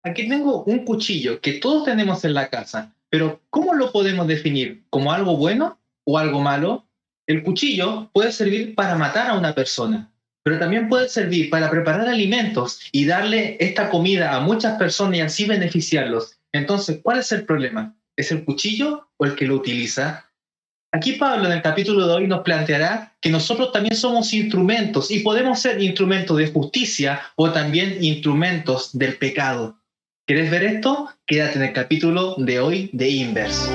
Aquí tengo un cuchillo que todos tenemos en la casa, pero ¿cómo lo podemos definir? ¿Como algo bueno o algo malo? El cuchillo puede servir para matar a una persona, pero también puede servir para preparar alimentos y darle esta comida a muchas personas y así beneficiarlos. Entonces, ¿cuál es el problema? ¿Es el cuchillo o el que lo utiliza? Aquí Pablo en el capítulo de hoy nos planteará que nosotros también somos instrumentos y podemos ser instrumentos de justicia o también instrumentos del pecado. ¿Quieres ver esto? Quédate en el capítulo de hoy de Inverse.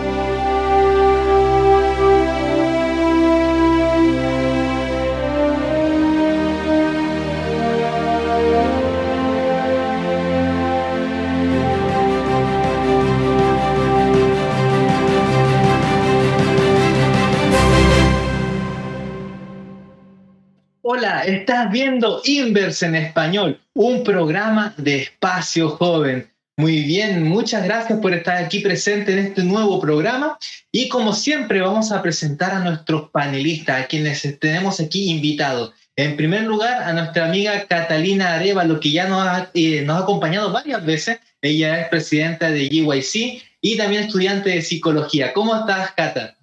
Hola, estás viendo Inverse en español, un programa de Espacio Joven. Muy bien, muchas gracias por estar aquí presente en este nuevo programa y como siempre vamos a presentar a nuestros panelistas, a quienes tenemos aquí invitados. En primer lugar, a nuestra amiga Catalina Arevalo, que ya nos ha acompañado varias veces. Ella es presidenta de GYC y también estudiante de psicología. ¿Cómo estás, Cata?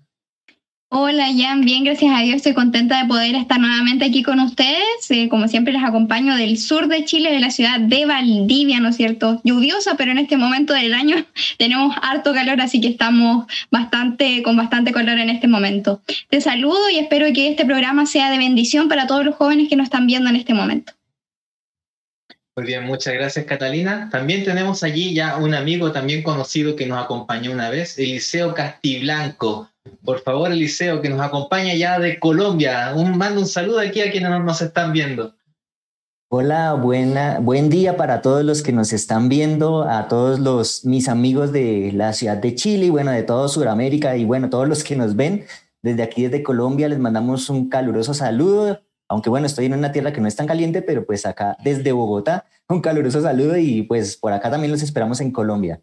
Hola, Jan, bien, gracias a Dios. Estoy contenta de poder estar nuevamente aquí con ustedes. Como siempre, les acompaño del sur de Chile, de la ciudad de Valdivia, ¿no es cierto? Lluviosa, pero en este momento del año tenemos harto calor, así que estamos con bastante calor en este momento. Te saludo y espero que este programa sea de bendición para todos los jóvenes que nos están viendo en este momento. Muy bien, muchas gracias Catalina. También tenemos allí ya un amigo también conocido que nos acompañó una vez, Eliseo Castiblanco. Por favor, Eliseo, que nos acompaña ya de Colombia. Manda un saludo aquí a quienes nos están viendo. Hola, buen día para todos los que nos están viendo, a todos mis amigos de la ciudad de Chile y bueno, de todo Sudamérica y bueno, todos los que nos ven desde aquí, desde Colombia, les mandamos un caluroso saludo, aunque bueno, estoy en una tierra que no es tan caliente, pero pues acá desde Bogotá, un caluroso saludo y pues por acá también los esperamos en Colombia.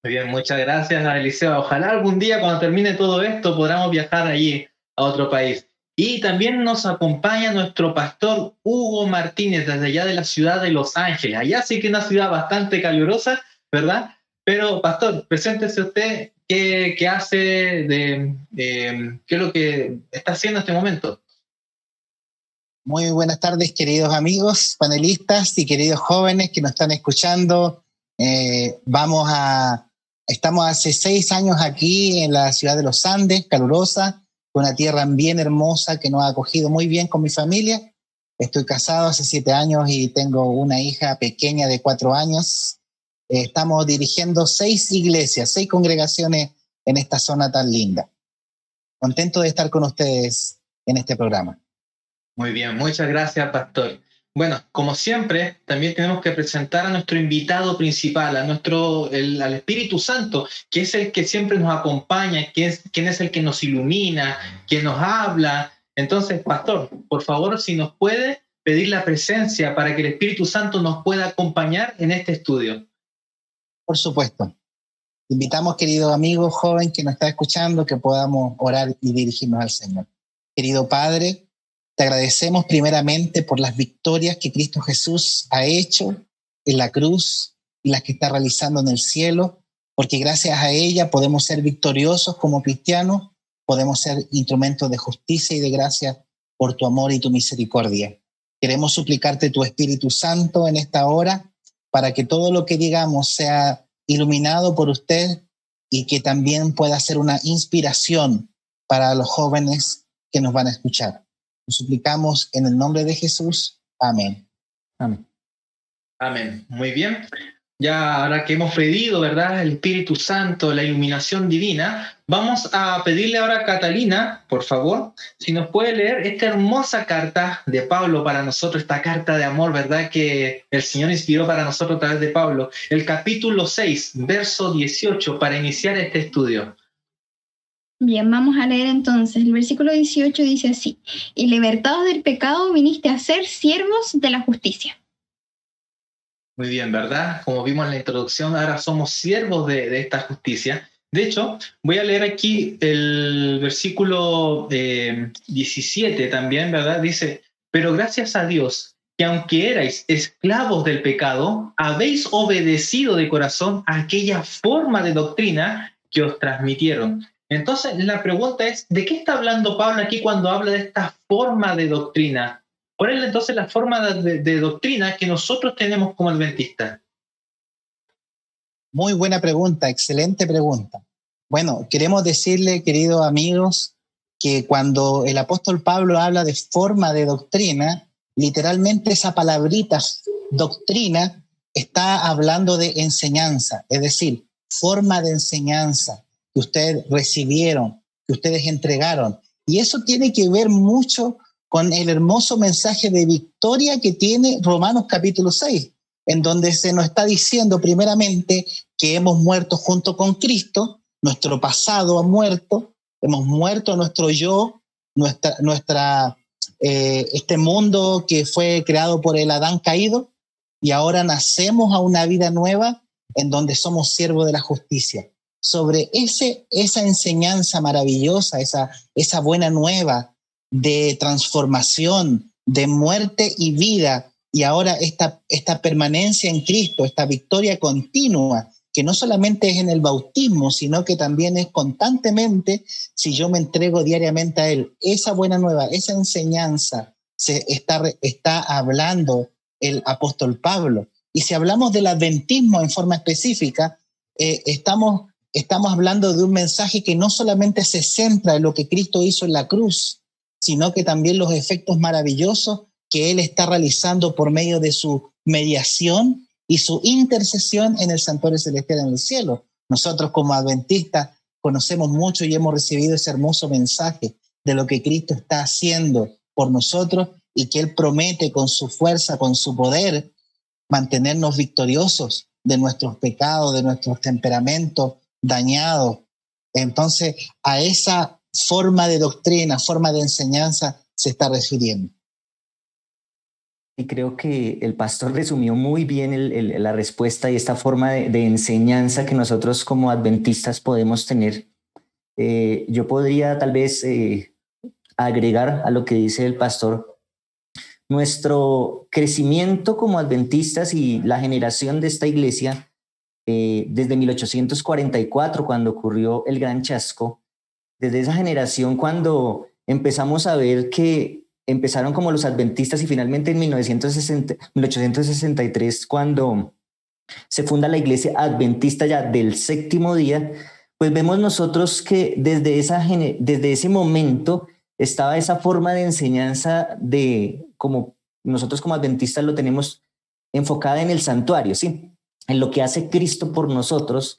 Muy bien, muchas gracias a Eliseo. Ojalá algún día cuando termine todo esto podamos viajar allí a otro país. Y también nos acompaña nuestro pastor Hugo Martínez desde allá de la ciudad de Los Ángeles. Allá sí que es una ciudad bastante calurosa, ¿verdad? Pero pastor, preséntese usted qué hace, qué es lo que está haciendo en este momento. Muy buenas tardes, queridos amigos, panelistas y queridos jóvenes que nos están escuchando. Estamos hace 6 años aquí en la ciudad de los Andes, calurosa, una tierra bien hermosa que nos ha acogido muy bien con mi familia. Estoy casado hace 7 años y tengo una hija pequeña de 4 años. Estamos dirigiendo 6 iglesias, 6 congregaciones en esta zona tan linda. Contento de estar con ustedes en este programa. Muy bien, muchas gracias, pastor. Bueno, como siempre, también tenemos que presentar a nuestro invitado principal, al Espíritu Santo, que es el que siempre nos acompaña, quien es el que nos ilumina, quien nos habla. Entonces, pastor, por favor, si nos puede pedir la presencia para que el Espíritu Santo nos pueda acompañar en este estudio. Por supuesto. Te invitamos, querido amigo joven que nos está escuchando, que podamos orar y dirigirnos al Señor. Querido Padre, te agradecemos primeramente por las victorias que Cristo Jesús ha hecho en la cruz y las que está realizando en el cielo, porque gracias a ella podemos ser victoriosos como cristianos, podemos ser instrumentos de justicia y de gracia por tu amor y tu misericordia. Queremos suplicarte tu Espíritu Santo en esta hora para que todo lo que digamos sea iluminado por usted y que también pueda ser una inspiración para los jóvenes que nos van a escuchar. Lo suplicamos en el nombre de Jesús. Amén. Amén. Amén. Muy bien. Ya ahora que hemos pedido, ¿verdad?, el Espíritu Santo, la iluminación divina, vamos a pedirle ahora a Catalina, por favor, si nos puede leer esta hermosa carta de Pablo para nosotros, esta carta de amor, ¿verdad?, que el Señor inspiró para nosotros a través de Pablo, el capítulo 6, verso 18, para iniciar este estudio. Bien, vamos a leer entonces. El versículo 18 dice así: y libertados del pecado viniste a ser siervos de la justicia. Muy bien, ¿verdad? Como vimos en la introducción, ahora somos siervos de esta justicia. De hecho, voy a leer aquí el versículo 17 también, ¿verdad? Dice, pero gracias a Dios que aunque erais esclavos del pecado, habéis obedecido de corazón a aquella forma de doctrina que os transmitieron. Entonces, la pregunta es, ¿de qué está hablando Pablo aquí cuando habla de esta forma de doctrina? ¿Cuál es entonces la forma de doctrina que nosotros tenemos como adventistas? Muy buena pregunta, excelente pregunta. Bueno, queremos decirle, queridos amigos, que cuando el apóstol Pablo habla de forma de doctrina, literalmente esa palabrita doctrina está hablando de enseñanza, es decir, forma de enseñanza que ustedes recibieron, que ustedes entregaron. Y eso tiene que ver mucho con el hermoso mensaje de victoria que tiene Romanos capítulo 6, en donde se nos está diciendo primeramente que hemos muerto junto con Cristo, nuestro pasado ha muerto, hemos muerto nuestro yo, este mundo que fue creado por el Adán caído, y ahora nacemos a una vida nueva en donde somos siervos de la justicia. Sobre esa enseñanza maravillosa, esa buena nueva de transformación, de muerte y vida, y ahora esta permanencia en Cristo, esta victoria continua, que no solamente es en el bautismo, sino que también es constantemente si yo me entrego diariamente a Él. Esa buena nueva, esa enseñanza se está hablando el apóstol Pablo. Y si hablamos del adventismo en forma específica, estamos hablando de un mensaje que no solamente se centra en lo que Cristo hizo en la cruz, sino que también los efectos maravillosos que Él está realizando por medio de su mediación y su intercesión en el santuario celestial en el cielo. Nosotros como adventistas conocemos mucho y hemos recibido ese hermoso mensaje de lo que Cristo está haciendo por nosotros y que Él promete con su fuerza, con su poder, mantenernos victoriosos de nuestros pecados, de nuestros temperamentos dañados. Entonces, a esa forma de doctrina, forma de enseñanza se está refiriendo. Y creo que el pastor resumió muy bien la respuesta y esta forma de enseñanza que nosotros como adventistas podemos tener. Yo podría tal vez agregar a lo que dice el pastor. Nuestro crecimiento como adventistas y la generación de esta iglesia, desde 1844, cuando ocurrió el Gran Chasco, desde esa generación cuando empezamos a ver que empezaron como los adventistas y finalmente en 1863, cuando se funda la iglesia adventista ya del séptimo día, pues vemos nosotros que desde ese momento estaba esa forma de enseñanza de como nosotros como adventistas lo tenemos enfocada en el santuario, ¿sí? En lo que hace Cristo por nosotros,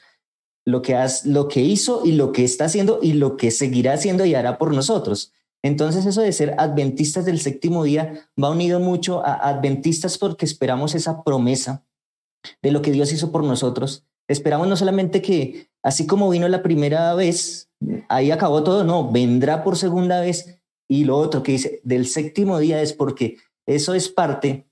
lo que hizo y lo que está haciendo y lo que seguirá haciendo y hará por nosotros. Entonces eso de ser adventistas del séptimo día va unido mucho a adventistas porque esperamos esa promesa de lo que Dios hizo por nosotros. Esperamos no solamente que así como vino la primera vez, ahí acabó todo, no, vendrá por segunda vez. Y lo otro que dice del séptimo día es porque eso es parte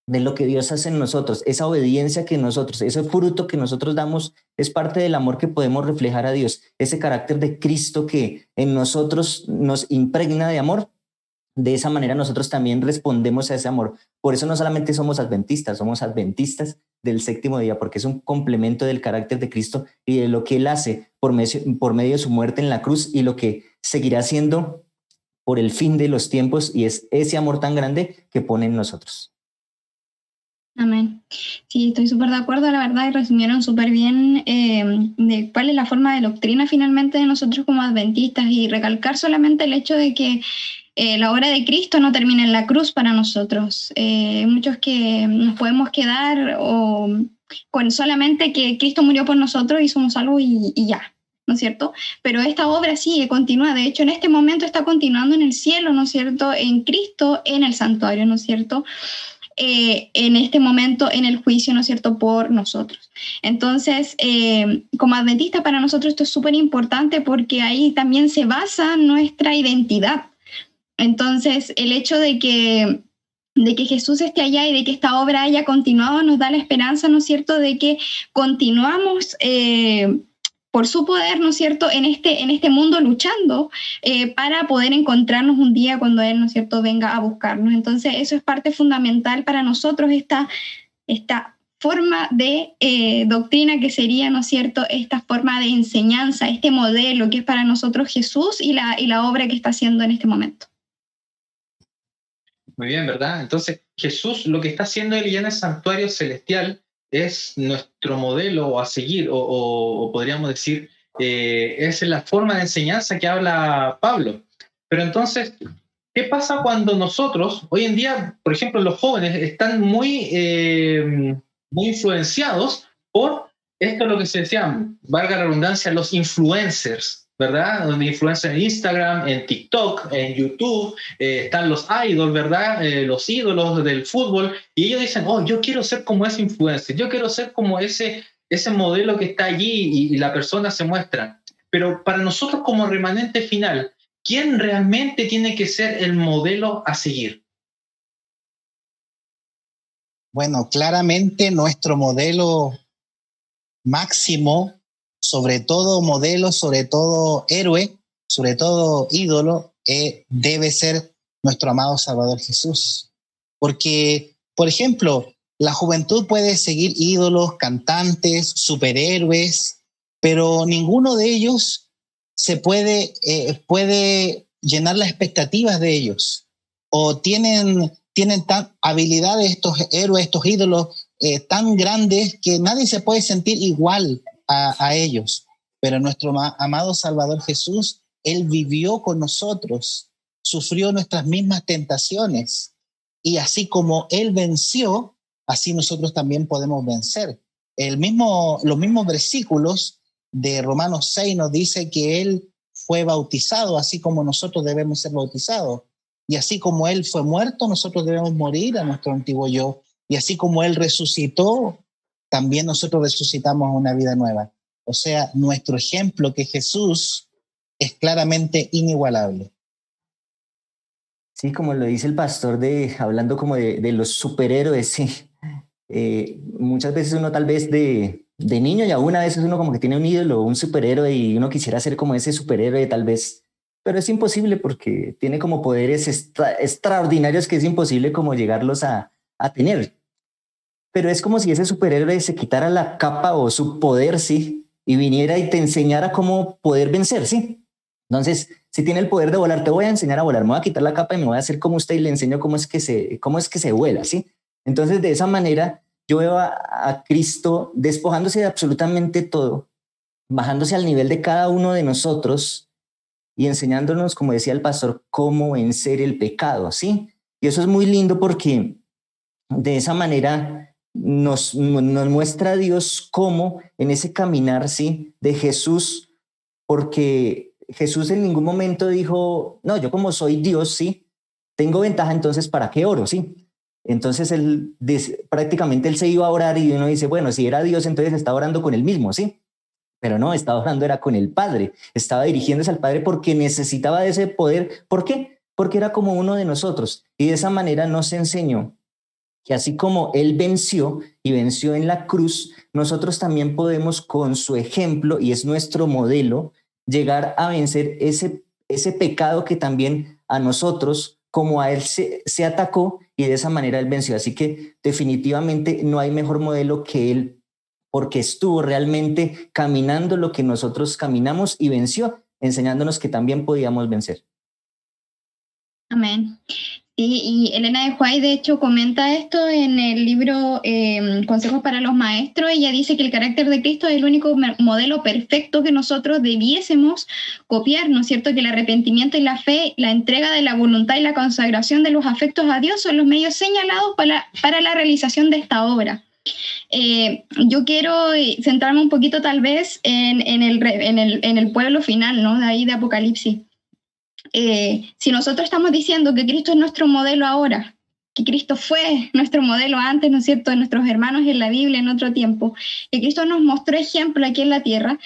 de lo que Dios hace en nosotros, esa obediencia que nosotros, ese fruto que nosotros damos es parte del amor que podemos reflejar a Dios, ese carácter de Cristo que en nosotros nos impregna de amor. De esa manera nosotros también respondemos a ese amor. Por eso no solamente somos adventistas del séptimo día, porque es un complemento del carácter de Cristo y de lo que Él hace por medio de su muerte en la cruz y lo que seguirá haciendo por el fin de los tiempos, y es ese amor tan grande que pone en nosotros. Amén. Sí, estoy súper de acuerdo, la verdad, y resumieron súper bien de cuál es la forma de doctrina finalmente de nosotros como adventistas, y recalcar solamente el hecho de que la obra de Cristo no termina en la cruz para nosotros. Muchos que nos podemos quedar con solamente que Cristo murió por nosotros y somos salvos y ya, ¿no es cierto? Pero esta obra sigue, continúa. De hecho, en este momento está continuando en el cielo, ¿no es cierto? En Cristo, en el santuario, ¿no es cierto? En este momento en el juicio, ¿no es cierto?, por nosotros. Entonces, como adventista para nosotros esto es súper importante porque ahí también se basa nuestra identidad. Entonces, el hecho de que Jesús esté allá y de que esta obra haya continuado nos da la esperanza, ¿no es cierto?, de que continuamos por su poder, ¿no es cierto?, en este mundo luchando para poder encontrarnos un día cuando Él, ¿no es cierto?, venga a buscarnos. Entonces, eso es parte fundamental para nosotros, esta forma de doctrina que sería, ¿no es cierto?, esta forma de enseñanza, este modelo que es para nosotros Jesús y la obra que está haciendo en este momento. Muy bien, ¿verdad? Entonces, Jesús lo que está haciendo él ya en el santuario celestial es nuestro modelo a seguir, o podríamos decir, es la forma de enseñanza que habla Pablo. Pero entonces, ¿qué pasa cuando nosotros, hoy en día, por ejemplo, los jóvenes están muy influenciados por esto, lo que se decía, valga la redundancia, los influencers, ¿verdad? Donde influencers en Instagram, en TikTok, en YouTube, están los idols, ¿verdad? Los ídolos del fútbol, y ellos dicen, oh, yo quiero ser como ese influencer, yo quiero ser como ese modelo que está allí y la persona se muestra. Pero para nosotros como remanente final, ¿quién realmente tiene que ser el modelo a seguir? Bueno, claramente nuestro modelo máximo, sobre todo modelo, sobre todo héroe, sobre todo ídolo, debe ser nuestro amado Salvador Jesús. Porque, por ejemplo, la juventud puede seguir ídolos, cantantes, superhéroes, pero ninguno de ellos puede llenar las expectativas de ellos. O tienen habilidades estos héroes, estos ídolos tan grandes que nadie se puede sentir igual a ellos. Pero nuestro amado Salvador Jesús, Él vivió con nosotros, sufrió nuestras mismas tentaciones, y así como Él venció, así nosotros también podemos vencer. Los mismos versículos de Romanos 6 nos dice que Él fue bautizado, así como nosotros debemos ser bautizados. Y así como Él fue muerto, nosotros debemos morir a nuestro antiguo yo. Y así como Él resucitó, también nosotros resucitamos a una vida nueva. O sea, nuestro ejemplo, que es Jesús, es claramente inigualable. Sí, como lo dice el pastor, hablando como de los superhéroes, sí. Muchas veces uno tal vez de niño y aún a veces uno como que tiene un ídolo, un superhéroe y uno quisiera ser como ese superhéroe tal vez, pero es imposible porque tiene como poderes extraordinarios que es imposible como llegarlos a tener. Pero es como si ese superhéroe se quitara la capa o su poder, sí, y viniera y te enseñara cómo poder vencer, sí. Entonces, si tiene el poder de volar, te voy a enseñar a volar, me voy a quitar la capa y me voy a hacer como usted y le enseño cómo es que se vuela, ¿sí? Entonces, de esa manera, yo veo a Cristo despojándose de absolutamente todo, bajándose al nivel de cada uno de nosotros y enseñándonos, como decía el pastor, cómo vencer el pecado, ¿sí? Y eso es muy lindo porque de esa manera nos muestra a Dios cómo en ese caminar, ¿sí?, de Jesús, porque Jesús en ningún momento dijo, no, yo como soy Dios, sí, tengo ventaja, entonces ¿para qué oro? Sí. Entonces prácticamente él se iba a orar y uno dice, bueno, si era Dios, entonces estaba orando con él mismo, sí. Pero no, estaba orando era con el Padre, estaba dirigiéndose al Padre porque necesitaba de ese poder. ¿Por qué? Porque era como uno de nosotros y de esa manera nos enseñó que así como Él venció y venció en la cruz, nosotros también podemos con su ejemplo, y es nuestro modelo, llegar a vencer ese pecado que también a nosotros, como a Él se atacó, y de esa manera Él venció. Así que definitivamente no hay mejor modelo que Él, porque estuvo realmente caminando lo que nosotros caminamos y venció, enseñándonos que también podíamos vencer. Amén. Y Elena de White, de hecho, comenta esto en el libro Consejos para los Maestros. Ella dice que el carácter de Cristo es el único modelo perfecto que nosotros debiésemos copiar, ¿no es cierto? Que el arrepentimiento y la fe, la entrega de la voluntad y la consagración de los afectos a Dios son los medios señalados para la realización de esta obra. Yo quiero centrarme un poquito tal vez en el pueblo final, ¿no? De ahí de Apocalipsis. Si nosotros estamos diciendo que Cristo es nuestro modelo ahora, que Cristo fue nuestro modelo antes, ¿no es cierto?, de nuestros hermanos en la Biblia en otro tiempo, que Cristo nos mostró ejemplo aquí en la tierra,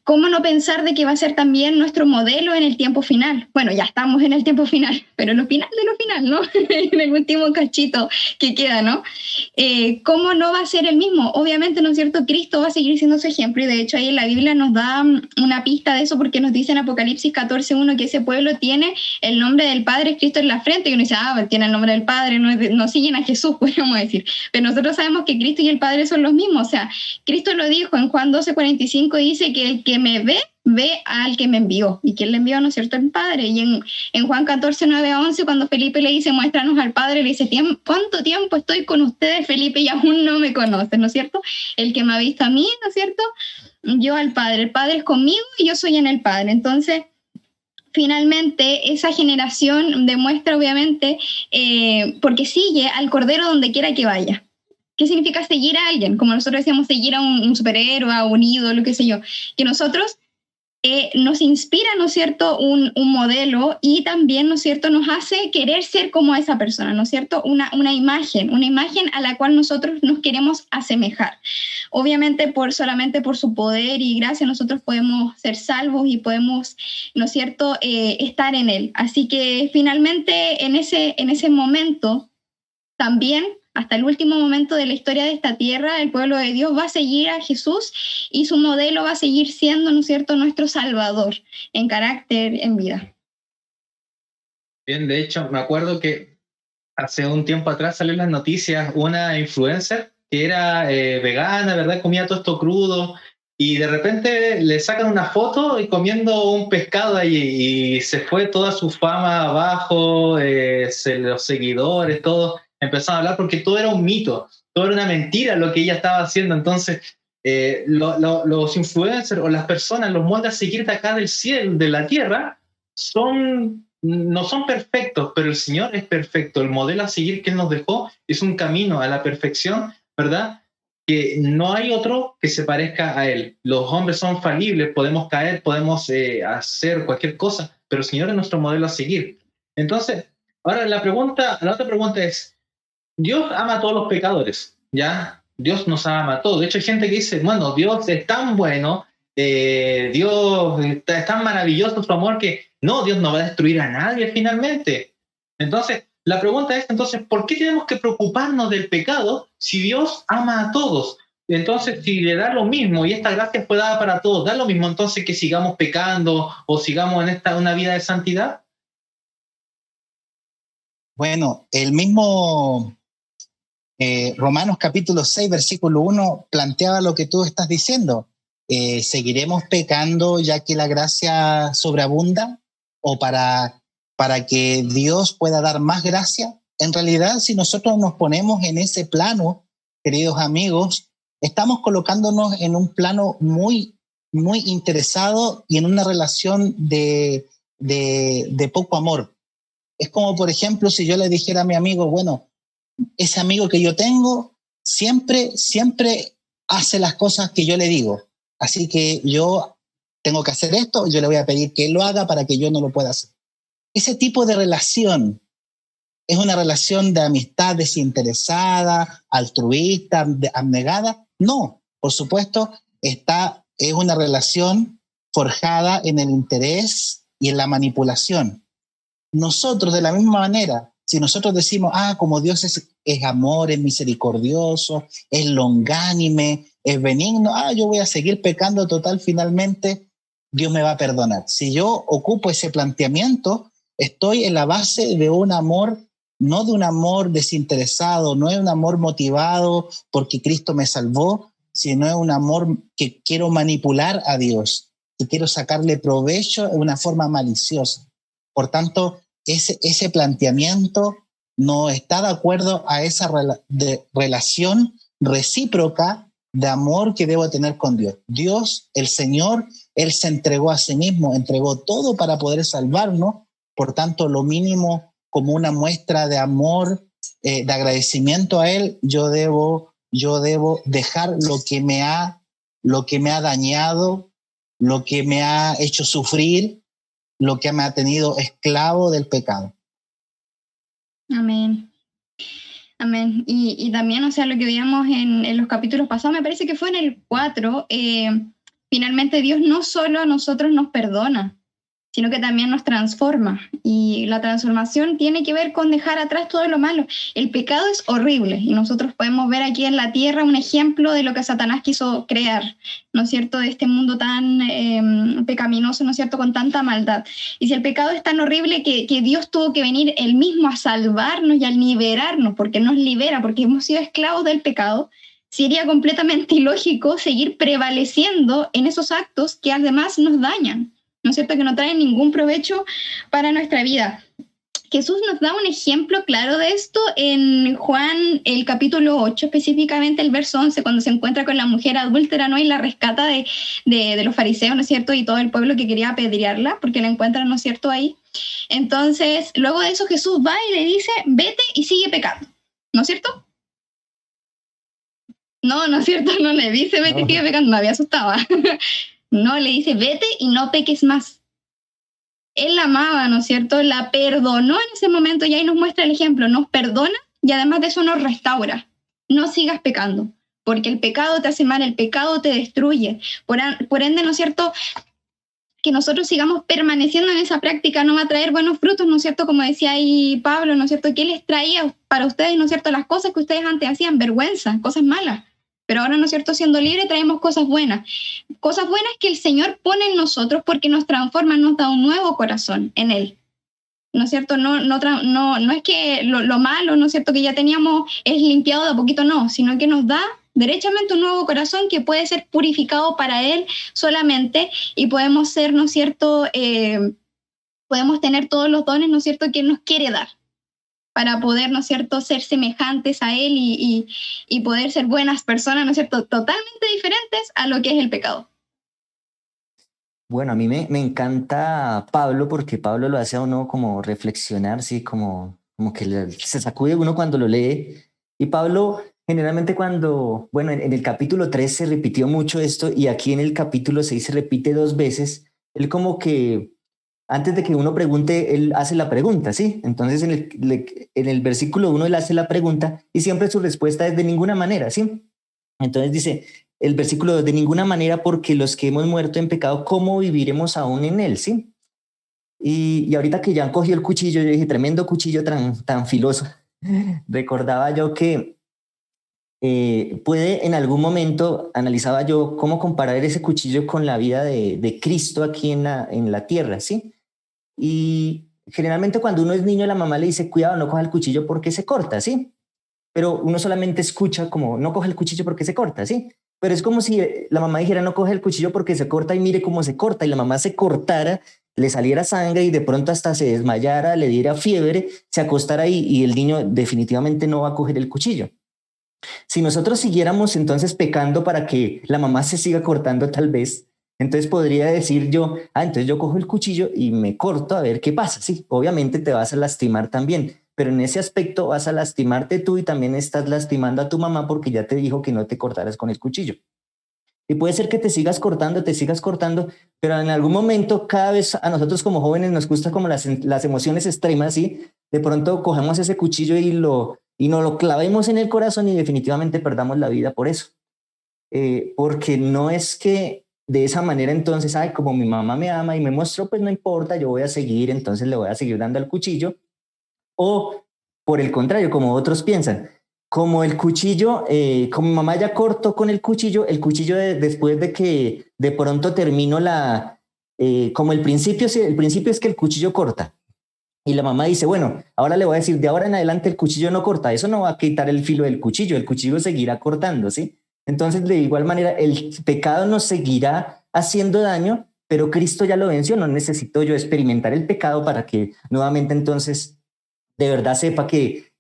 ¿cómo no pensar de que va a ser también nuestro modelo en el tiempo final? Bueno, ya estamos en el tiempo final, pero en lo final de lo final, ¿no? En el último cachito que queda, ¿no? ¿Cómo no va a ser el mismo? Obviamente, ¿no es cierto? Cristo va a seguir siendo su ejemplo, y de hecho ahí en la Biblia nos da una pista de eso, porque nos dice en Apocalipsis 14:1 que ese pueblo tiene el nombre del Padre escrito en la frente, y uno dice, pues tiene el nombre del Padre, no siguen a Jesús, podríamos decir. Pero nosotros sabemos que Cristo y el Padre son los mismos. O sea, Cristo lo dijo en Juan 12:45, dice que el que me ve al que me envió. ¿Y quién le envió? ¿No es cierto? El Padre. Y en Juan 14:9-11, cuando Felipe le dice, muéstranos al Padre, le dice, ¿cuánto tiempo estoy con ustedes, Felipe, y aún no me conocen? ¿No es cierto? El que me ha visto a mí, ¿no es cierto? Yo al Padre. El Padre es conmigo y yo soy en el Padre. Entonces, finalmente, esa generación demuestra, obviamente, porque sigue al Cordero donde quiera que vaya. ¿Qué significa seguir a alguien? Como nosotros decíamos, seguir a un superhéroe, a un ídolo, qué sé yo. Que nosotros nos inspira, ¿no es cierto?, un modelo, y también, ¿no es cierto?, nos hace querer ser como esa persona, ¿no es cierto?, una imagen a la cual nosotros nos queremos asemejar. Obviamente, solamente por su poder y gracia nosotros podemos ser salvos y podemos, ¿no es cierto?, estar en Él. Así que finalmente en ese momento también, hasta el último momento de la historia de esta tierra, el pueblo de Dios va a seguir a Jesús, y su modelo va a seguir siendo, ¿no es cierto?, nuestro Salvador en carácter, en vida. Bien, de hecho, me acuerdo que hace un tiempo atrás salió en las noticias una influencer que era vegana, ¿verdad? Comía todo esto crudo, y de repente le sacan una foto y comiendo un pescado ahí, y se fue toda su fama abajo, los seguidores, todo empezaron a hablar porque todo era un mito, todo era una mentira lo que ella estaba haciendo. Entonces, los influencers o las personas, los moldes a seguir de acá del cielo, de la tierra, no son perfectos, pero el Señor es perfecto. El modelo a seguir que Él nos dejó es un camino a la perfección, ¿verdad? Que no hay otro que se parezca a Él. Los hombres son falibles, podemos caer, podemos hacer cualquier cosa, pero el Señor es nuestro modelo a seguir. Entonces, ahora la otra pregunta es, Dios ama a todos los pecadores, ¿ya? Dios nos ama a todos. De hecho, hay gente que dice, bueno, Dios es tan bueno, Dios es tan maravilloso su amor que no, Dios no va a destruir a nadie finalmente. Entonces, la pregunta es, entonces, ¿por qué tenemos que preocuparnos del pecado si Dios ama a todos? Entonces, si le da lo mismo y esta gracia fue dada para todos, ¿da lo mismo entonces que sigamos pecando o sigamos en una vida de santidad? Bueno, el mismo Romanos capítulo 6, versículo 1 planteaba lo que tú estás diciendo. ¿Seguiremos pecando ya que la gracia sobreabunda? ¿O para que Dios pueda dar más gracia? En realidad, si nosotros nos ponemos en ese plano, queridos amigos, estamos colocándonos en un plano muy, muy interesado y en una relación de poco amor. Es como, por ejemplo, si yo le dijera a mi amigo, bueno, ese amigo que yo tengo siempre hace las cosas que yo le digo. Así que yo tengo que hacer esto, yo le voy a pedir que él lo haga para que yo no lo pueda hacer. Ese tipo de relación es una relación de amistad desinteresada, altruista, abnegada. No, por supuesto, es una relación forjada en el interés y en la manipulación. Nosotros, de la misma manera, si nosotros decimos, como Dios es amor, es misericordioso, es longánime, es benigno, yo voy a seguir pecando, total, finalmente Dios me va a perdonar. Si yo ocupo ese planteamiento, estoy en la base de un amor, no de un amor desinteresado, no es un amor motivado porque Cristo me salvó, sino es un amor que quiero manipular a Dios, que quiero sacarle provecho de una forma maliciosa. Por tanto, ese planteamiento no está de acuerdo a esa relación recíproca de amor que debo tener con Dios. Dios, el Señor, Él se entregó a sí mismo, entregó todo para poder salvarnos. Por tanto, lo mínimo, como una muestra de amor, de agradecimiento a Él, yo debo dejar lo que me ha dañado, lo que me ha hecho sufrir, lo que me ha tenido esclavo del pecado. Amén. Amén. Y también, o sea, lo que veíamos en los capítulos pasados, me parece que fue en el 4, finalmente Dios no solo a nosotros nos perdona, sino que también nos transforma. Y la transformación tiene que ver con dejar atrás todo lo malo. El pecado es horrible y nosotros podemos ver aquí en la tierra un ejemplo de lo que Satanás quiso crear, ¿no es cierto?, de este mundo tan pecaminoso, ¿no es cierto?, con tanta maldad. Y si el pecado es tan horrible que Dios tuvo que venir Él mismo a salvarnos y a liberarnos, porque nos libera, porque hemos sido esclavos del pecado, sería completamente ilógico seguir prevaleciendo en esos actos que además nos dañan, ¿no es cierto?, que no traen ningún provecho para nuestra vida. Jesús nos da un ejemplo claro de esto en Juan, el capítulo 8, específicamente el verso 11, cuando se encuentra con la mujer adúltera, ¿no?, y la rescata de los fariseos, ¿no es cierto?, y todo el pueblo que quería apedrearla, porque la encuentran, ¿no es cierto?, ahí. Entonces, luego de eso Jesús va y le dice, vete y sigue pecando, ¿no es cierto? No, no es cierto, no le dice, vete y sigue pecando, me había asustado. No, le dice, vete y no peques más. Él la amaba, ¿no es cierto? La perdonó en ese momento y ahí nos muestra el ejemplo. Nos perdona y además de eso nos restaura. No sigas pecando, porque el pecado te hace mal, el pecado te destruye. Por ende, ¿no es cierto?, que nosotros sigamos permaneciendo en esa práctica no va a traer buenos frutos, ¿no es cierto? Como decía ahí Pablo, ¿no es cierto? ¿Qué les traía para ustedes, ¿no es cierto? Las cosas que ustedes antes hacían, vergüenza, cosas malas. Pero ahora, ¿no es cierto?, siendo libre traemos cosas buenas. Cosas buenas que el Señor pone en nosotros porque nos transforma, nos da un nuevo corazón en Él. ¿No es cierto? No es que lo malo, ¿no es cierto?, que ya teníamos es limpiado de a poquito, no, sino que nos da derechamente un nuevo corazón que puede ser purificado para Él solamente y podemos ser, ¿no es cierto?, podemos tener todos los dones, ¿no es cierto?, que Él nos quiere dar, para poder, ¿no es cierto?, ser semejantes a Él y poder ser buenas personas, ¿no es cierto?, totalmente diferentes a lo que es el pecado. Bueno, a mí me encanta Pablo porque Pablo lo hace a uno como reflexionar, sí, como que se sacude uno cuando lo lee. Y Pablo generalmente bueno, en el capítulo 3 se repitió mucho esto y aquí en el capítulo 6 se repite 2 veces. Él como que antes de que uno pregunte, él hace la pregunta, ¿sí? Entonces en el versículo 1 él hace la pregunta y siempre su respuesta es de ninguna manera, ¿sí? Entonces dice el versículo 2, de ninguna manera, porque los que hemos muerto en pecado, ¿cómo viviremos aún en él? ¿Sí? Y ahorita que ya han cogido el cuchillo, yo dije, tremendo cuchillo tan filoso. Recordaba yo que puede en algún momento, analizaba yo cómo comparar ese cuchillo con la vida de Cristo aquí en la tierra, ¿sí? Y generalmente cuando uno es niño, la mamá le dice, cuidado, no coja el cuchillo porque se corta, ¿sí? Pero uno solamente escucha como, no coja el cuchillo porque se corta, ¿sí? Pero es como si la mamá dijera, no coge el cuchillo porque se corta y mire cómo se corta, y la mamá se cortara, le saliera sangre y de pronto hasta se desmayara, le diera fiebre, se acostara ahí y el niño definitivamente no va a coger el cuchillo. Si nosotros siguiéramos entonces pecando para que la mamá se siga cortando tal vez, entonces podría decir yo, entonces yo cojo el cuchillo y me corto a ver qué pasa. Sí, obviamente te vas a lastimar también, pero en ese aspecto vas a lastimarte tú y también estás lastimando a tu mamá porque ya te dijo que no te cortaras con el cuchillo. Y puede ser que te sigas cortando, pero en algún momento cada vez a nosotros como jóvenes nos gusta como las emociones extremas, ¿sí? De pronto cogemos ese cuchillo y nos lo clavemos en el corazón y definitivamente perdamos la vida por eso. Porque no es que de esa manera entonces, como mi mamá me ama y me mostró, pues no importa, yo voy a seguir, entonces le voy a seguir dando al cuchillo. O por el contrario, como otros piensan, como el cuchillo, como mi mamá ya cortó con el cuchillo después de que de pronto termino como el principio es que el cuchillo corta. Y la mamá dice, bueno, ahora le voy a decir, de ahora en adelante el cuchillo no corta, eso no va a quitar el filo del cuchillo, el cuchillo seguirá cortando, ¿sí? Entonces, de igual manera, el pecado nos seguirá haciendo daño, pero Cristo ya lo venció, no necesito yo experimentar el pecado para que nuevamente entonces de verdad sepa que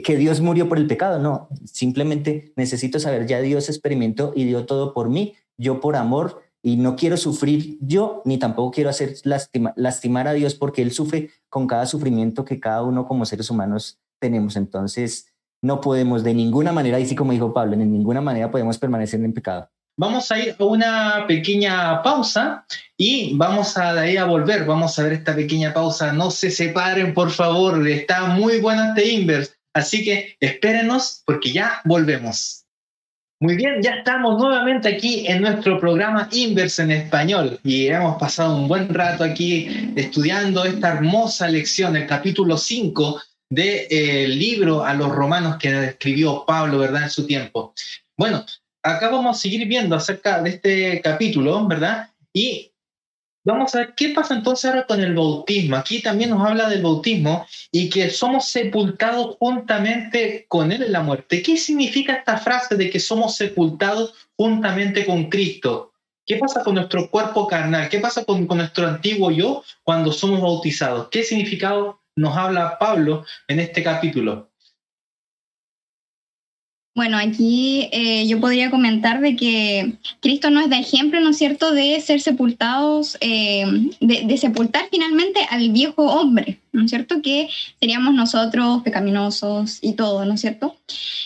Dios murió por el pecado. No, simplemente necesito saber, ya Dios experimentó y dio todo por mí, yo por amor, y no quiero sufrir yo, ni tampoco quiero hacer lastimar a Dios porque Él sufre con cada sufrimiento que cada uno como seres humanos tenemos. Entonces no podemos de ninguna manera, y sí como dijo Pablo, de ninguna manera podemos permanecer en pecado. Vamos a ir a una pequeña pausa y vamos de ahí a volver. Vamos a ver esta pequeña pausa. No se separen, por favor. Está muy bueno este Inverse. Así que espérenos porque ya volvemos. Muy bien, ya estamos nuevamente aquí en nuestro programa Inverse en Español y hemos pasado un buen rato aquí estudiando esta hermosa lección, el capítulo 5 del libro a los romanos que escribió Pablo, ¿verdad?, en su tiempo. Bueno, acá vamos a seguir viendo acerca de este capítulo, ¿verdad? Y vamos a ver qué pasa entonces ahora con el bautismo. Aquí también nos habla del bautismo y que somos sepultados juntamente con Él en la muerte. ¿Qué significa esta frase de que somos sepultados juntamente con Cristo? ¿Qué pasa con nuestro cuerpo carnal? ¿Qué pasa con nuestro antiguo yo cuando somos bautizados? ¿Qué significado nos habla Pablo en este capítulo? Bueno, aquí yo podría comentar de que Cristo nos da ejemplo, ¿no es cierto?, de ser sepultados, de sepultar finalmente al viejo hombre, ¿no es cierto?, que seríamos nosotros pecaminosos y todo, ¿no es cierto?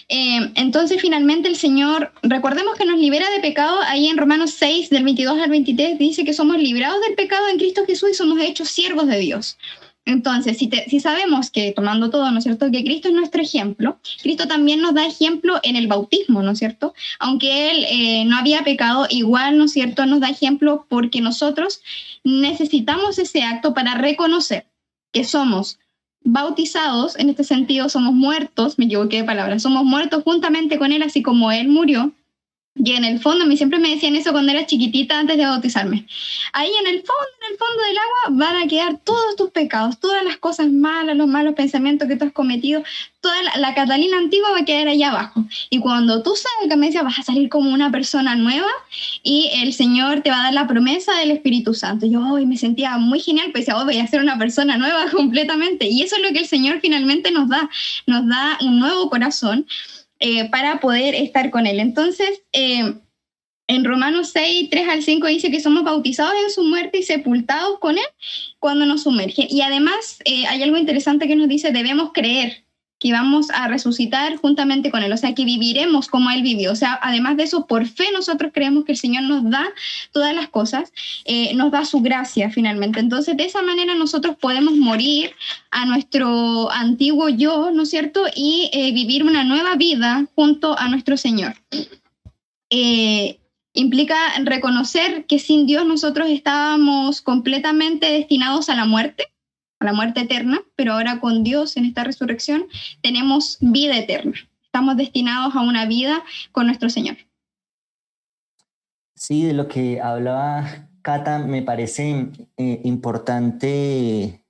Entonces finalmente el Señor, recordemos que nos libera de pecado, ahí en Romanos 6, del 22 al 23, dice que somos librados del pecado en Cristo Jesús y somos hechos siervos de Dios. Entonces, si sabemos que, tomando todo, ¿no es cierto?, que Cristo es nuestro ejemplo, Cristo también nos da ejemplo en el bautismo, ¿no es cierto? Aunque Él no había pecado, igual, ¿no es cierto?, nos da ejemplo porque nosotros necesitamos ese acto para reconocer que somos bautizados, en este sentido somos muertos, me equivoqué de palabra, somos muertos juntamente con Él, así como Él murió. Y en el fondo, a mí siempre me decían eso cuando era chiquitita antes de bautizarme. Ahí en el fondo del agua van a quedar todos tus pecados, todas las cosas malas, los malos pensamientos que tú has cometido, toda la Catalina antigua va a quedar allá abajo. Y cuando tú salgas, me decía, vas a salir como una persona nueva y el Señor te va a dar la promesa del Espíritu Santo. Yo me sentía muy genial, pues decía, voy a ser una persona nueva completamente. Y eso es lo que el Señor finalmente nos da un nuevo corazón. Para poder estar con Él. Entonces, en Romanos 6, 3 al 5 dice que somos bautizados en su muerte y sepultados con Él cuando nos sumergen. Y además hay algo interesante que nos dice, debemos creer que vamos a resucitar juntamente con Él, o sea, que viviremos como Él vivió. O sea, además de eso, por fe nosotros creemos que el Señor nos da todas las cosas, nos da su gracia finalmente. Entonces, de esa manera nosotros podemos morir a nuestro antiguo yo, ¿no es cierto?, y vivir una nueva vida junto a nuestro Señor. Implica reconocer que sin Dios nosotros estábamos completamente destinados a la muerte eterna, pero ahora con Dios en esta resurrección tenemos vida eterna. Estamos destinados a una vida con nuestro Señor. Sí, de lo que hablaba Cata, me parece importante,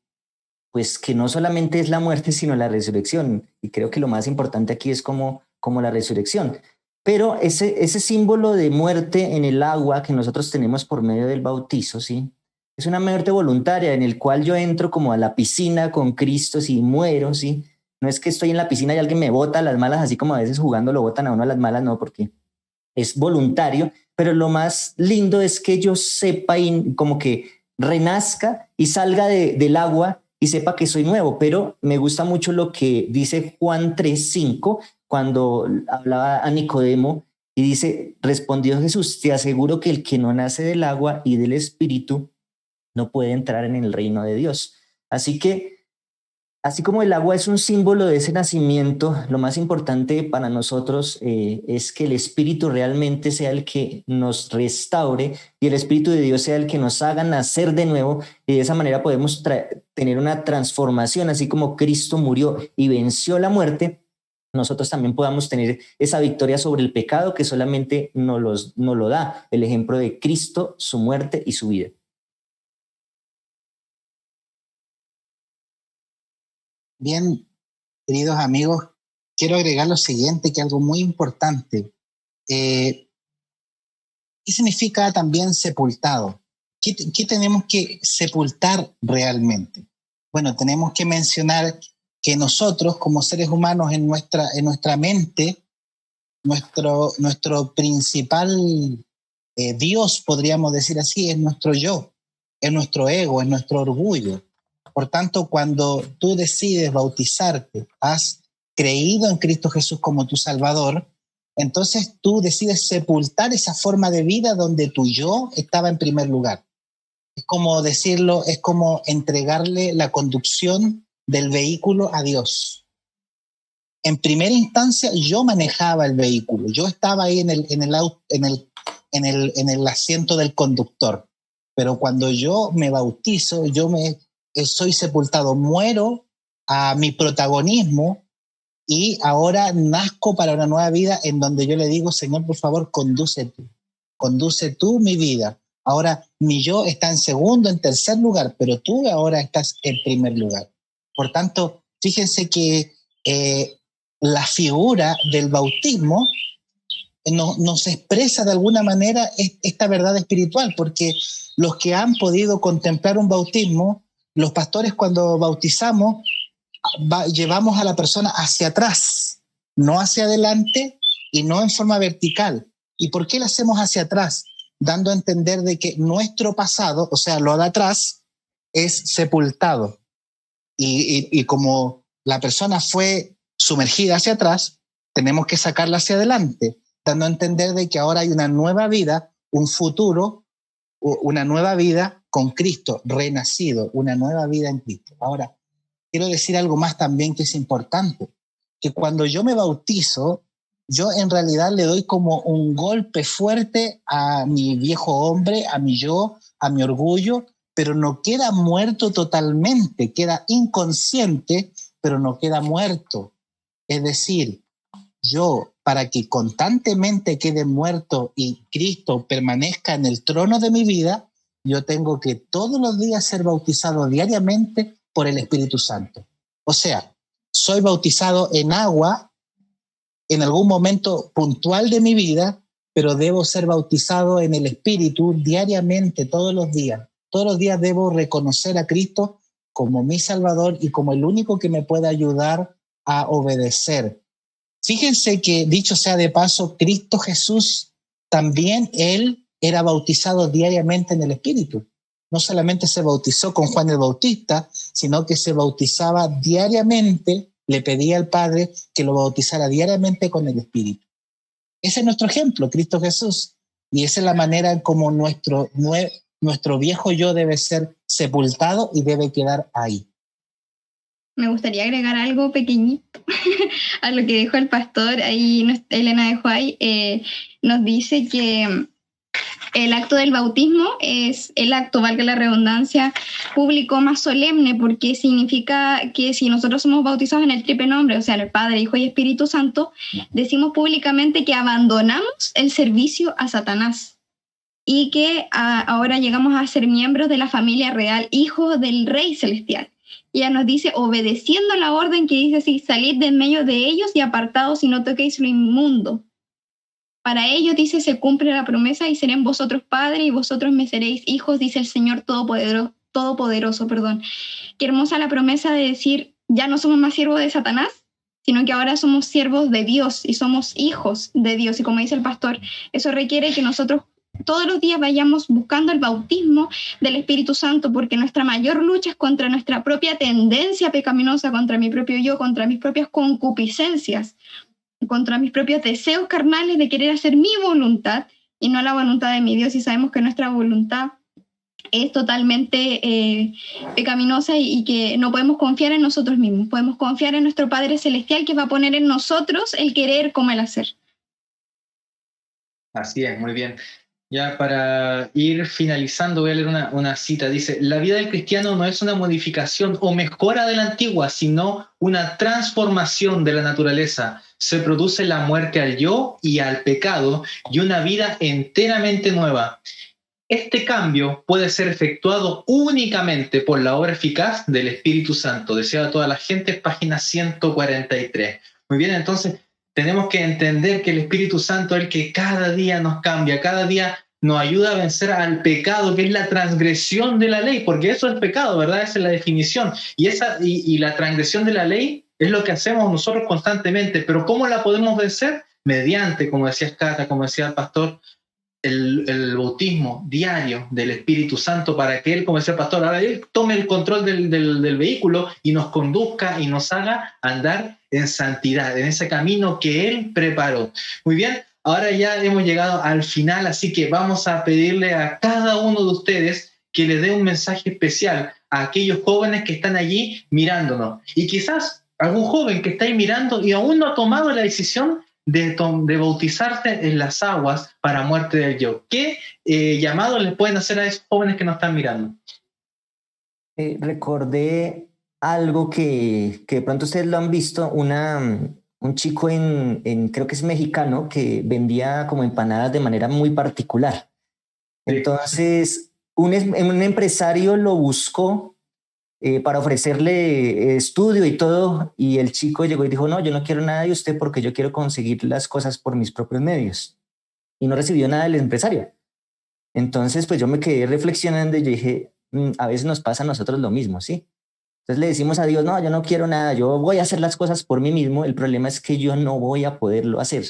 pues que no solamente es la muerte, sino la resurrección. Y creo que lo más importante aquí es como la resurrección. Pero ese símbolo de muerte en el agua que nosotros tenemos por medio del bautizo, ¿sí?, es una muerte voluntaria en el cual yo entro como a la piscina con Cristo, y muero, ¿sí? No es que estoy en la piscina y alguien me bota a las malas, así como a veces jugando lo botan a uno a las malas, no, porque es voluntario, pero lo más lindo es que yo sepa y como que renazca y salga del agua y sepa que soy nuevo. Pero me gusta mucho lo que dice Juan 3:5 cuando hablaba a Nicodemo y dice, respondió Jesús, te aseguro que el que no nace del agua y del espíritu no puede entrar en el reino de Dios. Así que, así como el agua es un símbolo de ese nacimiento, lo más importante para nosotros es que el Espíritu realmente sea el que nos restaure y el Espíritu de Dios sea el que nos haga nacer de nuevo, y de esa manera podemos tener una transformación, así como Cristo murió y venció la muerte. Nosotros también podamos tener esa victoria sobre el pecado que solamente nos lo da el ejemplo de Cristo, su muerte y su vida. Bien, queridos amigos, quiero agregar lo siguiente, que es algo muy importante. ¿Qué significa también sepultado? ¿Qué tenemos que sepultar realmente? Bueno, tenemos que mencionar que nosotros como seres humanos en nuestra mente, nuestro principal Dios, podríamos decir así, es nuestro yo, es nuestro ego, es nuestro orgullo. Por tanto, cuando tú decides bautizarte, has creído en Cristo Jesús como tu Salvador, entonces tú decides sepultar esa forma de vida donde tu yo estaba en primer lugar. Es como decirlo, es como entregarle la conducción del vehículo a Dios. En primera instancia, yo manejaba el vehículo, yo estaba ahí en el asiento del conductor, pero cuando yo me bautizo, soy sepultado, muero a mi protagonismo y ahora nazco para una nueva vida en donde yo le digo, Señor, por favor, conduce tú mi vida. Ahora mi yo está en segundo, en tercer lugar, pero tú ahora estás en primer lugar. Por tanto, fíjense que la figura del bautismo nos expresa de alguna manera esta verdad espiritual, porque los que han podido contemplar un bautismo, los pastores cuando bautizamos, llevamos a la persona hacia atrás, no hacia adelante y no en forma vertical. ¿Y por qué lo hacemos hacia atrás? Dando a entender de que nuestro pasado, o sea, lo de atrás, es sepultado. Y como la persona fue sumergida hacia atrás, tenemos que sacarla hacia adelante, dando a entender de que ahora hay una nueva vida, un futuro, una nueva vida con Cristo, renacido, una nueva vida en Cristo. Ahora, quiero decir algo más también que es importante, que cuando yo me bautizo, yo en realidad le doy como un golpe fuerte a mi viejo hombre, a mi yo, a mi orgullo, pero no queda muerto totalmente, queda inconsciente, pero no queda muerto. Es decir, yo, para que constantemente quede muerto y Cristo permanezca en el trono de mi vida, yo tengo que todos los días ser bautizado diariamente por el Espíritu Santo. O sea, soy bautizado en agua en algún momento puntual de mi vida, pero debo ser bautizado en el Espíritu diariamente, todos los días. Todos los días debo reconocer a Cristo como mi Salvador y como el único que me puede ayudar a obedecer. Fíjense que, dicho sea de paso, Cristo Jesús también, Él era bautizado diariamente en el Espíritu. No solamente se bautizó con Juan el Bautista, sino que se bautizaba diariamente, le pedía al Padre que lo bautizara diariamente con el Espíritu. Ese es nuestro ejemplo, Cristo Jesús. Y esa es la manera en como nuestro viejo yo debe ser sepultado y debe quedar ahí. Me gustaría agregar algo pequeñito a lo que dijo el pastor. Ahí Elena de Huay nos dice que el acto del bautismo es el acto, valga la redundancia, público más solemne, porque significa que si nosotros somos bautizados en el triple nombre, o sea, en el Padre, Hijo y Espíritu Santo, decimos públicamente que abandonamos el servicio a Satanás y que ahora llegamos a ser miembros de la familia real, hijos del Rey Celestial. Y ella nos dice, obedeciendo la orden que dice así, salid de en medio de ellos y apartados y no toquéis lo inmundo. Para ellos, dice, se cumple la promesa y serán vosotros padres y vosotros me seréis hijos, dice el Señor Todopoderoso. Qué hermosa la promesa de decir, ya no somos más siervos de Satanás, sino que ahora somos siervos de Dios y somos hijos de Dios. Y como dice el pastor, eso requiere que nosotros todos los días vayamos buscando el bautismo del Espíritu Santo, porque nuestra mayor lucha es contra nuestra propia tendencia pecaminosa, contra mi propio yo, contra mis propias concupiscencias, contra mis propios deseos carnales de querer hacer mi voluntad y no la voluntad de mi Dios. Y sabemos que nuestra voluntad es totalmente pecaminosa y que no podemos confiar en nosotros mismos. Podemos confiar en nuestro Padre Celestial, que va a poner en nosotros el querer como el hacer. Así es, muy bien. Ya para ir finalizando voy a leer una cita. Dice, la vida del cristiano no es una modificación o mejora de la antigua, sino una transformación de la naturaleza. Se produce la muerte al yo y al pecado y una vida enteramente nueva. Este cambio puede ser efectuado únicamente por la obra eficaz del Espíritu Santo. Deseo a toda la gente, página 143. Muy bien, entonces tenemos que entender que el Espíritu Santo es el que cada día nos cambia, cada día nos ayuda a vencer al pecado, que es la transgresión de la ley, porque eso es pecado, ¿verdad? Esa es la definición. Y la transgresión de la ley es lo que hacemos nosotros constantemente, pero ¿cómo la podemos vencer? Mediante, como decía Cata, como decía el pastor, el bautismo diario del Espíritu Santo, para que Él, como decía el pastor, ahora Él tome el control del vehículo y nos conduzca y nos haga andar en santidad, en ese camino que Él preparó. Muy bien, ahora ya hemos llegado al final, así que vamos a pedirle a cada uno de ustedes que le dé un mensaje especial a aquellos jóvenes que están allí mirándonos. Y quizás algún joven que está ahí mirando y aún no ha tomado la decisión de bautizarse en las aguas para muerte del yo. ¿Qué llamado les pueden hacer a esos jóvenes que nos están mirando? Recordé algo que de pronto ustedes lo han visto, un chico creo que es mexicano, que vendía como empanadas de manera muy particular. Entonces, un empresario lo buscó para ofrecerle estudio y todo, y el chico llegó y dijo, no, yo no quiero nada de usted porque yo quiero conseguir las cosas por mis propios medios. Y no recibió nada del empresario. Entonces, pues yo me quedé reflexionando y yo dije, a veces nos pasa a nosotros lo mismo, ¿sí? Entonces le decimos a Dios, no, yo no quiero nada, yo voy a hacer las cosas por mí mismo. El problema es que yo no voy a poderlo hacer.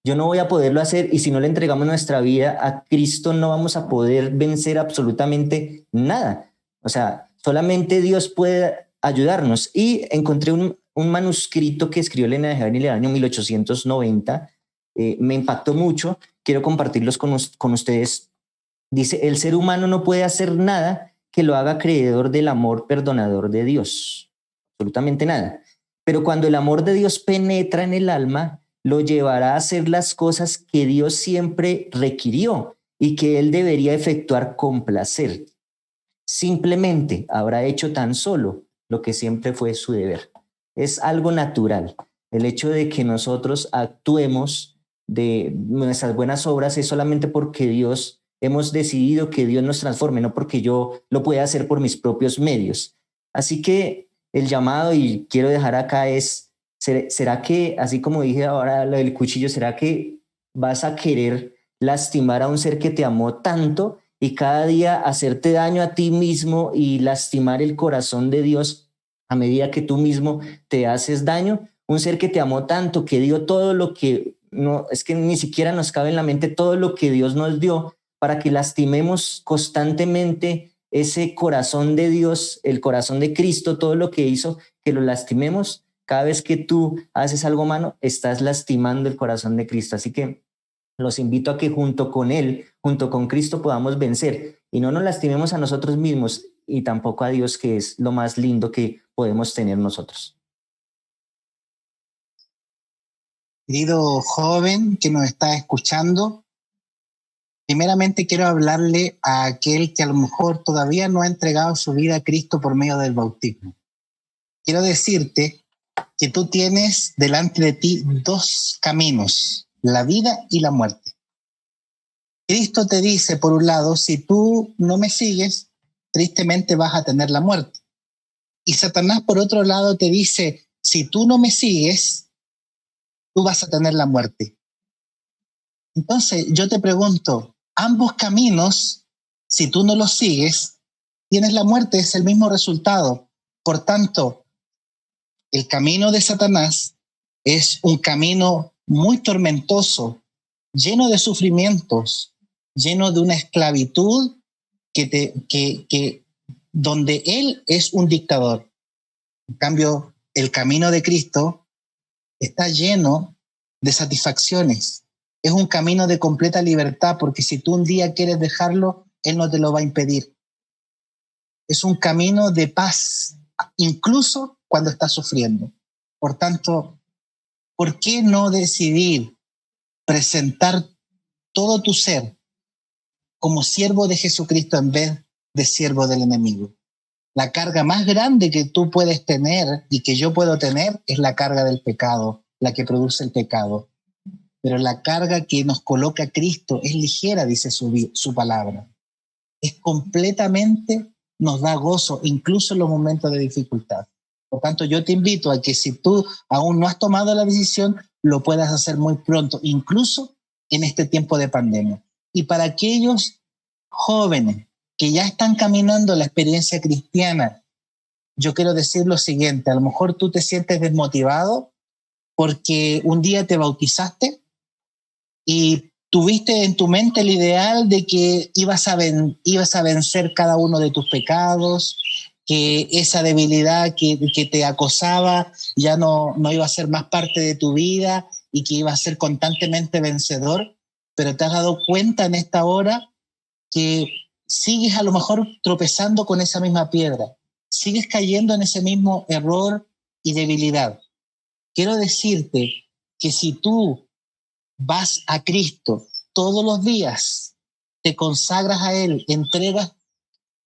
Yo no voy a poderlo hacer, y si no le entregamos nuestra vida a Cristo no vamos a poder vencer absolutamente nada. O sea, solamente Dios puede ayudarnos. Y encontré un manuscrito que escribió Elena de White en el año 1890. Me impactó mucho, quiero compartirlos con ustedes. Dice, el ser humano no puede hacer nada que lo haga creedor del amor perdonador de Dios. Absolutamente nada. Pero cuando el amor de Dios penetra en el alma, lo llevará a hacer las cosas que Dios siempre requirió y que él debería efectuar con placer. Simplemente habrá hecho tan solo lo que siempre fue su deber. Es algo natural. El hecho de que nosotros actuemos de nuestras buenas obras es solamente porque Dios, hemos decidido que Dios nos transforme, no porque yo lo pueda hacer por mis propios medios. Así que el llamado, y quiero dejar acá, es, ¿será que, así como dije ahora lo del cuchillo, será que vas a querer lastimar a un ser que te amó tanto y cada día hacerte daño a ti mismo y lastimar el corazón de Dios a medida que tú mismo te haces daño? Un ser que te amó tanto, que dio todo lo que, no, es que ni siquiera nos cabe en la mente todo lo que Dios nos dio, para que lastimemos constantemente ese corazón de Dios, el corazón de Cristo, todo lo que hizo, que lo lastimemos. Cada vez que tú haces algo malo, estás lastimando el corazón de Cristo. Así que los invito a que junto con Él, junto con Cristo, podamos vencer y no nos lastimemos a nosotros mismos y tampoco a Dios, que es lo más lindo que podemos tener nosotros. Querido joven que nos está escuchando, primeramente quiero hablarle a aquel que a lo mejor todavía no ha entregado su vida a Cristo por medio del bautismo. Quiero decirte que tú tienes delante de ti dos caminos, la vida y la muerte. Cristo te dice, por un lado, si tú no me sigues, tristemente vas a tener la muerte. Y Satanás, por otro lado, te dice, si tú no me sigues, tú vas a tener la muerte. Entonces, yo te pregunto, ambos caminos, si tú no los sigues, tienes la muerte, es el mismo resultado. Por tanto, el camino de Satanás es un camino muy tormentoso, lleno de sufrimientos, lleno de una esclavitud donde él es un dictador. En cambio, el camino de Cristo está lleno de satisfacciones. Es un camino de completa libertad, porque si tú un día quieres dejarlo, él no te lo va a impedir. Es un camino de paz, incluso cuando estás sufriendo. Por tanto, ¿por qué no decidir presentar todo tu ser como siervo de Jesucristo en vez de siervo del enemigo? La carga más grande que tú puedes tener y que yo puedo tener es la carga del pecado, la que produce el pecado. Pero la carga que nos coloca Cristo es ligera, dice su palabra. Es completamente, nos da gozo, incluso en los momentos de dificultad. Por tanto, yo te invito a que si tú aún no has tomado la decisión, lo puedas hacer muy pronto, incluso en este tiempo de pandemia. Y para aquellos jóvenes que ya están caminando la experiencia cristiana, yo quiero decir lo siguiente: a lo mejor tú te sientes desmotivado porque un día te bautizaste y tuviste en tu mente el ideal de que ibas a vencer cada uno de tus pecados, que esa debilidad que te acosaba ya no iba a ser más parte de tu vida y que ibas a ser constantemente vencedor, pero te has dado cuenta en esta hora que sigues a lo mejor tropezando con esa misma piedra, sigues cayendo en ese mismo error y debilidad. Quiero decirte que si tú vas a Cristo todos los días, te consagras a Él, entregas,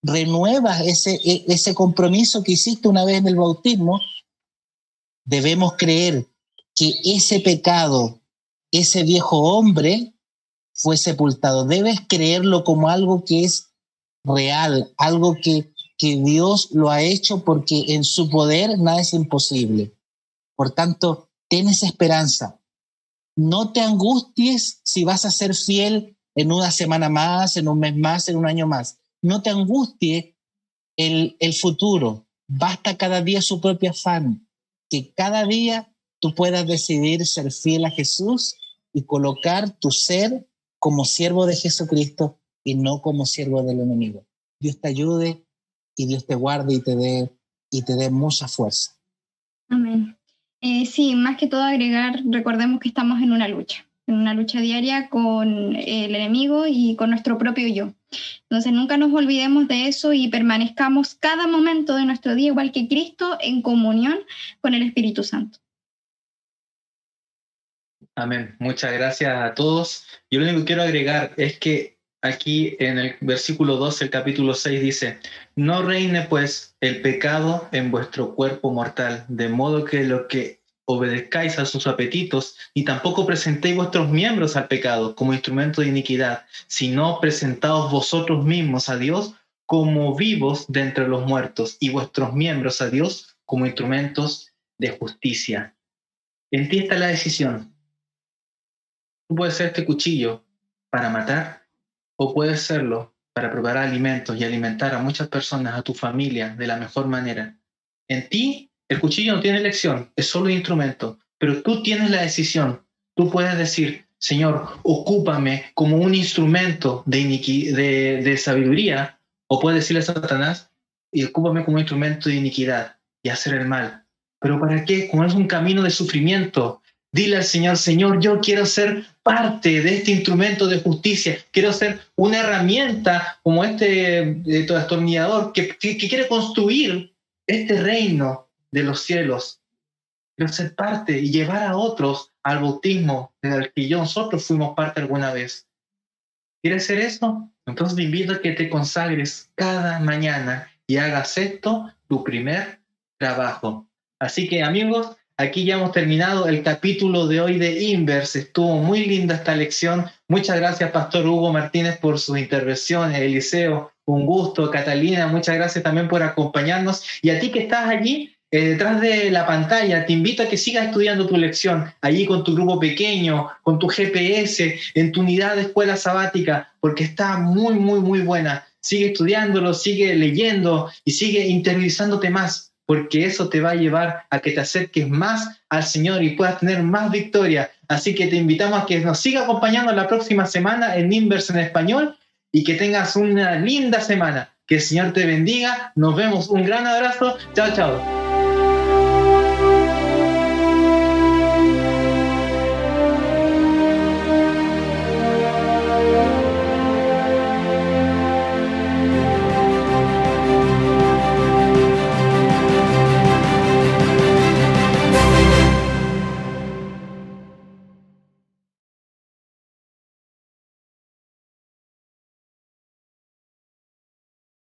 renuevas ese compromiso que hiciste una vez en el bautismo, debemos creer que ese pecado, ese viejo hombre, fue sepultado. Debes creerlo como algo que es real, algo que Dios lo ha hecho, porque en su poder nada es imposible. Por tanto, ten esa esperanza. No te angusties si vas a ser fiel en una semana más, en un mes más, en un año más. No te angusties el futuro. Basta cada día su propio afán. Que cada día tú puedas decidir ser fiel a Jesús y colocar tu ser como siervo de Jesucristo y no como siervo del enemigo. Dios te ayude y Dios te guarde y te dé mucha fuerza. Amén. Sí, más que todo agregar, recordemos que estamos en una lucha diaria con el enemigo y con nuestro propio yo. Entonces nunca nos olvidemos de eso y permanezcamos cada momento de nuestro día, igual que Cristo, en comunión con el Espíritu Santo. Amén. Muchas gracias a todos. Yo lo único que quiero agregar es que aquí en el versículo 12, el capítulo 6 dice: no reine pues el pecado en vuestro cuerpo mortal, de modo que lo que obedezcáis a sus apetitos, y tampoco presentéis vuestros miembros al pecado como instrumento de iniquidad, sino presentaos vosotros mismos a Dios como vivos de entre los muertos, y vuestros miembros a Dios como instrumentos de justicia. En ti está la decisión. Tú puedes ser este cuchillo para matar, o puedes serlo para preparar alimentos y alimentar a muchas personas, a tu familia, de la mejor manera. En ti, el cuchillo no tiene elección, es solo un instrumento, pero tú tienes la decisión. Tú puedes decir: Señor, ocúpame como un instrumento de sabiduría, o puedes decirle a Satanás: y ocúpame como un instrumento de iniquidad y hacer el mal. ¿Pero para qué? Como es un camino de sufrimiento, dile al Señor: Señor, yo quiero ser parte de este instrumento de justicia, quiero ser una herramienta como este destornillador que quiere construir este reino de los cielos. Quiero ser parte y llevar a otros al bautismo del que nosotros fuimos parte alguna vez. ¿Quieres hacer eso? Entonces te invito a que te consagres cada mañana y hagas esto tu primer trabajo. Así que, amigos, aquí ya hemos terminado el capítulo de hoy de Inverse. Estuvo muy linda esta lección. Muchas gracias, Pastor Hugo Martínez, por sus intervenciones. Eliseo, un gusto. Catalina, muchas gracias también por acompañarnos. Y a ti que estás allí detrás de la pantalla, te invito a que sigas estudiando tu lección, allí con tu grupo pequeño, con tu GPS, en tu unidad de escuela sabática, porque está muy, muy, muy buena. Sigue estudiándolo, sigue leyendo y sigue interiorizándote más, porque eso te va a llevar a que te acerques más al Señor y puedas tener más victoria. Así que te invitamos a que nos siga acompañando la próxima semana en Inverse en Español y que tengas una linda semana. Que el Señor te bendiga. Nos vemos. Un gran abrazo. Chao, chao.